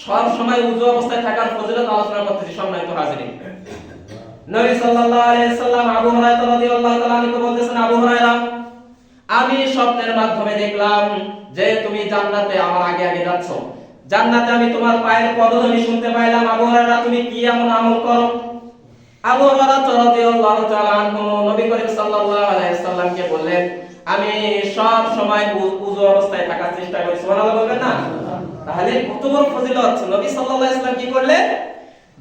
সব সময় ওযু অবস্থায় থাকার ফজিলত আলোচনা করতেছি সম্মানিত হাজিরিন। নবী সাল্লাল্লাহু আলাইহি সাল্লাম আবু হুরায়রা রাদিয়াল্লাহু তাআলা আনহু বলতেছেন, আবু হুরায়রা, আমি স্বপ্নের মাধ্যমে দেখলাম যে তুমি জান্নাতে আমার আগে আগে যাচ্ছ। জান্নাতে আমি তোমার পায়ের পদধ্বনি শুনতে পাইলাম। আবু হুরায়রা, তুমি কি এমন আমল করো? আবু হুরায়রা রাদিয়াল্লাহু তাআলা আনহু নবী করিম সাল্লাল্লাহু আলাইহি সাল্লামকে বললেন, আমি সব সময় ওযু অবস্থায় থাকার চেষ্টা করি। সুবহানাল্লাহ বলবেন না? তাহলে কত বড় ফজিলত। নবী সাল্লাল্লাহু আলাইহি সাল্লাম কি করলেন?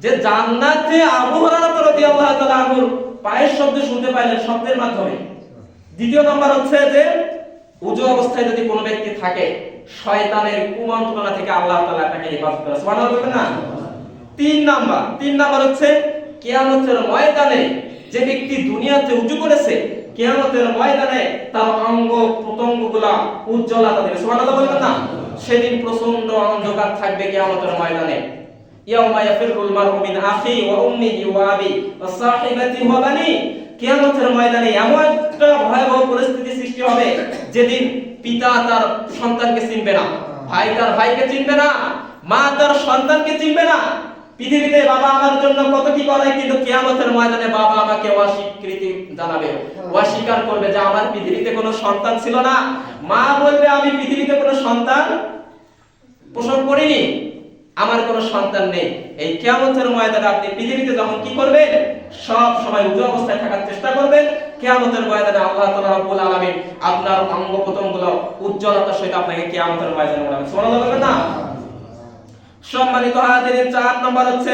যে জান্নাতে আবু হুরায়রা রাদিয়াল্লাহু তাআলা আনহুর পায়ের শব্দ শুনতে পাইলেন শব্দের মাধ্যমে। দ্বিতীয় নাম্বার হচ্ছে যে ওযু অবস্থায় যদি কোনো ব্যক্তি থাকে, শয়তানের কুমন্ত্রণা থেকে আল্লাহ তাআলা তাকে হেফাজত করে। সুবহানাল্লাহ বলবেন না? তিন নাম্বার হচ্ছে কিয়ামতের ময়দানে যে ব্যক্তি দুনিয়াতে ওযু করেছে, কিয়ামতের ময়দানে তার অঙ্গ প্রত্যঙ্গগুলো উজ্জ্বলতা দেবে। সুবহানাল্লাহ বলবেন না? সেদিন প্রচন্ড অন্ধকার থাকবে কিয়ামতের ময়দানে। ইয়াউমা ইয়াফিরুল মারউ মিন আখি ওয়া উম্মিহি ওয়া আবি ওয়া সাহিবাতিহি ওয়া বানি। কিয়ামতের ময়দানে এমন একটা ভয়াবহ পরিস্থিতি সৃষ্টি হবে যেদিন পিতা তার সন্তানকে চিনবে না, ভাই তার ভাইকে চিনবে না, মা তার সন্তানকে চিনবে না। পৃথিবীতে বাবা আমার জন্য কত কি করে, কিন্তু কিয়ামতের ময়দানে বাবা আমাকে অস্বীকৃতি জানাবে, অস্বীকার করবে যে আমার পৃথিবীতে কোনো সন্তান ছিল না। মা বলবে আমি পৃথিবীতে কোনো সন্তান প্রসব করিনি, আমার কোনো সন্তান নেই। এই কিয়ামতের ময়দানে আপনি পৃথিবীতে যখন কি করবেন, সব সময় ওযু অবস্থায় থাকার চেষ্টা করবেন। কিয়ামতের ময়দানে আল্লাহ তাআলা রব্বুল আলামিন আপনার অঙ্গ প্রত্যঙ্গগুলো উজ্জ্বলতার সহিত আপনাকে কিয়ামতের ময়দানে উঠাবেন। সুবহানাল্লাহ বলবেন না? সম্মানিত হাজিরিন, 4 নম্বর হচ্ছে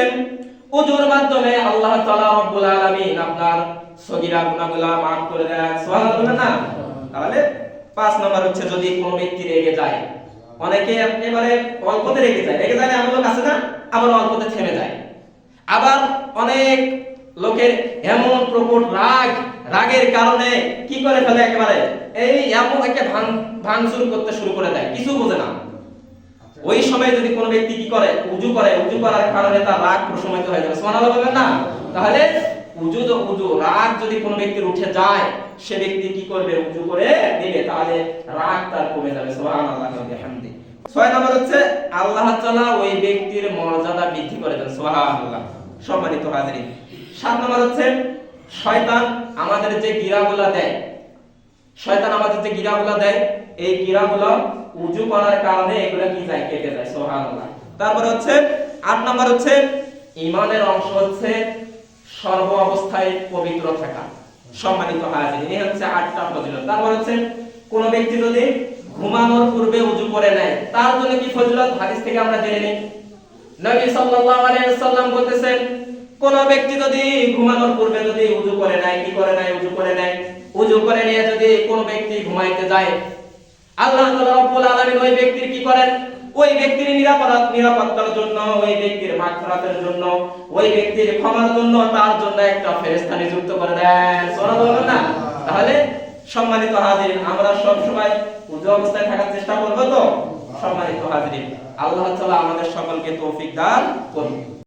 ওযুর মাধ্যমে আল্লাহ তাআলা রব্বুল আলামিন আপনার সগীরা গুনাহগুলো maaf করে দেন। সুবহানাল্লাহ বলবেন না? তাহলে 5 নম্বর হচ্ছে যদি কোনো ব্যক্তি রেগে যায়, অনেকে একেবারে অল্পতে রেগে যায় এমন লোক আছে না, আবার অল্পতে থেমে যায়। আবার অনেক লোকের এমন প্রকট রাগের কারণে কি করে ফেলে, একেবারে এই এমন একে ভাঙচুর করতে শুরু করে দেয়, কিছু বোঝে না। ওই সময় যদি কোনো ব্যক্তি কি করে, ওযু করার কারণে তার রাগ প্রশমিত হয়ে যাবে। সুবহানাল্লাহ বলবেন না? তাহলে রাগ যদি কোনো ব্যক্তির উঠে যায়, সে ব্যক্তি কি করবে, ওযু করে নেবে, তাহলে রাগ তার কমে যাবে। সুবহানাল্লাহ ওয়া বিহামদি। 6 নম্বর হচ্ছে আল্লাহ তাআলা ওই ব্যক্তির মর্যাদা বৃদ্ধি করে দেন। সুবহানাল্লাহ। সম্মানিত হাজিরিন, 7 নম্বর হচ্ছে শয়তান আমাদের যে গিরাগুলা দেয়, এই গিরাগুলো ওযু করার কারণে এগুলা কি যায়, কেটে যায়। সুবহানাল্লাহ। তারপর হচ্ছে 8 নম্বর হচ্ছে ঈমানের অংশ হচ্ছে সর্ব অবস্থায় পবিত্র থাকা। সম্মানিত হাজিরিন, এই হচ্ছে 8টা ফজিলত। তারপর হচ্ছে কোন ব্যক্তি যদি ঘুমানোর পূর্বে ওযু করে নেয়, তার জন্য কি ফজিলত, হাদিস থেকে আমরা জেনে নিই। নবী সাল্লাল্লাহু আলাইহি ওয়াসাল্লাম বলতেছেন, কোন ব্যক্তি যদি ঘুমানোর পূর্বে যদি ওযু করে নেয়, ওযু করে নিয়ে যদি কোন ব্যক্তি ঘুমাইতে যায়, আল্লাহ তাআলা রব্বুল আলামিন ওই ব্যক্তির কি করেন, ওই ব্যক্তির নিরাপত্তার জন্য, ওই ব্যক্তির মাগফিরাতের জন্য, ওই ব্যক্তির ক্ষমার জন্য তার জন্য একটা ফেরেশতা নিযুক্ত করে দেন। সুবহানাল্লাহ না? তাহলে সম্মানিত হাজিরিন, আমরা সব সময় ওযু অবস্থায় থাকার চেষ্টা করব তো? সম্মানিত হাজিরিন, আল্লাহ তাআলা আমাদের সকলকে তৌফিক দান করুন।